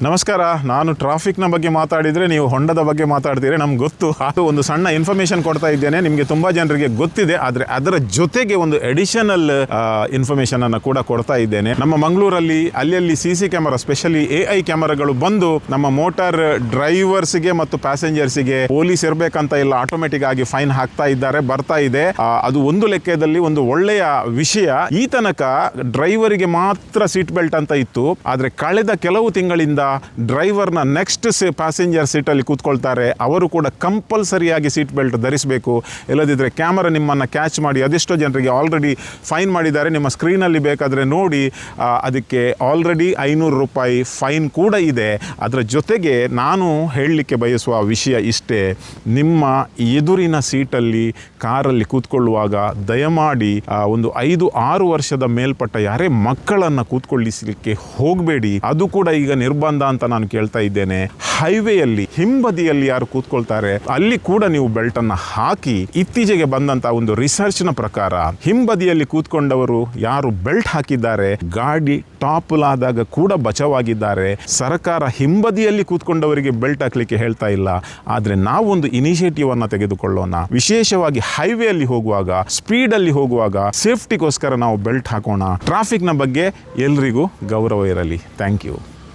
ನಮಸ್ಕಾರ. ನಾನು ಟ್ರಾಫಿಕ್ನ ಬಗ್ಗೆ ಮಾತಾಡಿದರೆ ನೀವು ಹೊಂಡದ ಬಗ್ಗೆ ಮಾತಾಡ್ತೀರಿ, ನಮ್ಗೆ ಗೊತ್ತು. ಅದು ಒಂದು ಸಣ್ಣ ಇನ್ಫಾರ್ಮೇಷನ್ ಕೊಡ್ತಾ ಇದ್ದೇನೆ, ನಿಮಗೆ ತುಂಬ ಜನರಿಗೆ ಗೊತ್ತಿದೆ. ಆದರೆ ಅದರ ಜೊತೆಗೆ ಒಂದು ಎಡಿಷನಲ್ ಇನ್ಫಾರ್ಮೇಷನನ್ನು ಕೂಡ ಕೊಡ್ತಾ ಇದ್ದೇನೆ. ನಮ್ಮ ಮಂಗಳೂರಲ್ಲಿ ಅಲ್ಲಿ CC ಕ್ಯಾಮರಾ, ಸ್ಪೆಷಲಿ AI ಕ್ಯಾಮರಾಗಳು ಬಂದು ನಮ್ಮ ಮೋಟಾರ್ ಡ್ರೈವರ್ಸ್ಗೆ ಮತ್ತು ಪ್ಯಾಸೆಂಜರ್ಸ್ಗೆ ಪೊಲೀಸ್ ಇರಬೇಕಂತ ಇಲ್ಲ, ಆಟೋಮೆಟಿಕ್ ಆಗಿ ಫೈನ್ ಹಾಕ್ತಾ ಇದ್ದಾರೆ, ಬರ್ತಾ ಇದೆ. ಅದು ಒಂದು ಲೆಕ್ಕದಲ್ಲಿ ಒಂದು ಒಳ್ಳೆಯ ವಿಷಯ. ಈ ತನಕ ಡ್ರೈವರಿಗೆ ಮಾತ್ರ ಸೀಟ್ ಬೆಲ್ಟ್ ಅಂತ ಇತ್ತು, ಆದರೆ ಕಳೆದ ಕೆಲವು ತಿಂಗಳಿಂದ ಡ್ರೈವರ್ನ ನೆಕ್ಸ್ಟ್ ಪ್ಯಾಸೆಂಜರ್ ಸೀಟಲ್ಲಿ ಕೂತ್ಕೊಳ್ತಾರೆ, ಅವರು ಕೂಡ ಕಂಪಲ್ಸರಿಯಾಗಿ ಸೀಟ್ ಬೆಲ್ಟ್ ಧರಿಸಬೇಕು. ಇಲ್ಲದಿದ್ದರೆ ಕ್ಯಾಮರಾ ನಿಮ್ಮನ್ನು ಕ್ಯಾಚ್ ಮಾಡಿ ಅದೆಷ್ಟೋ ಜನರಿಗೆ ಆಲ್ರೆಡಿ ಫೈನ್ ಮಾಡಿದ್ದಾರೆ. ನಿಮ್ಮ ಸ್ಕ್ರೀನಲ್ಲಿ ಬೇಕಾದರೆ ನೋಡಿ. ಅದಕ್ಕೆ ಆಲ್ರೆಡಿ 500 ರೂಪಾಯಿ ಫೈನ್ ಕೂಡ ಇದೆ. ಅದರ ಜೊತೆಗೆ ನಾನು ಹೇಳಲಿಕ್ಕೆ ಬಯಸುವ ವಿಷಯ ಇಷ್ಟೇ: ನಿಮ್ಮ ಎದುರಿನ ಸೀಟಲ್ಲಿ ಕಾರಲ್ಲಿ ಕೂತ್ಕೊಳ್ಳುವಾಗ ದಯಮಾಡಿ ಒಂದು 5-6 ವರ್ಷದ ಮೇಲ್ಪಟ್ಟ ಯಾರೇ ಮಕ್ಕಳನ್ನು ಕೂತ್ಕೊಳ್ಳಿಸಲಿಕ್ಕೆ ಹೋಗಬೇಡಿ. ಅದು ಕೂಡ ಈಗ ನಿರ್ಬಂಧ ಅಂತ ನಾನು ಕೇಳ್ತಾ ಇದ್ದೇನೆ. ಹೈವೇಯಲ್ಲಿ ಹಿಂಬದಿಯಲ್ಲಿ ಯಾರು ಕೂತ್ಕೊಳ್ತಾರೆ ಅಲ್ಲಿ ಕೂಡ ನೀವು ಬೆಲ್ಟ್ ಅನ್ನು ಹಾಕಿ. ಇತ್ತೀಚೆಗೆ ಬಂದಂತ ಒಂದು ರಿಸರ್ಚ್ನ ಪ್ರಕಾರ ಹಿಂಬದಿಯಲ್ಲಿ ಕೂತ್ಕೊಂಡವರು ಯಾರು ಬೆಲ್ಟ್ ಹಾಕಿದ್ದಾರೆ, ಗಾಡಿ ಟಾಪಲ್ ಆದಾಗ ಕೂಡ ಬಚಾವಾಗಿದ್ದಾರೆ. ಸರ್ಕಾರ ಹಿಂಬದಿಯಲ್ಲಿ ಕೂತ್ಕೊಂಡವರಿಗೆ ಬೆಲ್ಟ್ ಹಾಕ್ಲಿಕ್ಕೆ ಹೇಳ್ತಾ ಇಲ್ಲ. ಆದರೆ ನಾವೊಂದು ಇನಿಷಿಯೇಟಿವ್ ಅನ್ನು ತೆಗೆದುಕೊಳ್ಳೋಣ. ವಿಶೇಷವಾಗಿ ಹೈವೇಯಲ್ಲಿ ಹೋಗುವಾಗ, ಸ್ಪೀಡಲ್ಲಿ ಹೋಗುವಾಗ ಸೇಫ್ಟಿಗೋಸ್ಕರ ನಾವು ಬೆಲ್ಟ್ ಹಾಕೋಣ. ಟ್ರಾಫಿಕ್ನ ಬಗ್ಗೆ ಎಲ್ರಿಗೂ ಗೌರವ ಇರಲಿ. Thank you.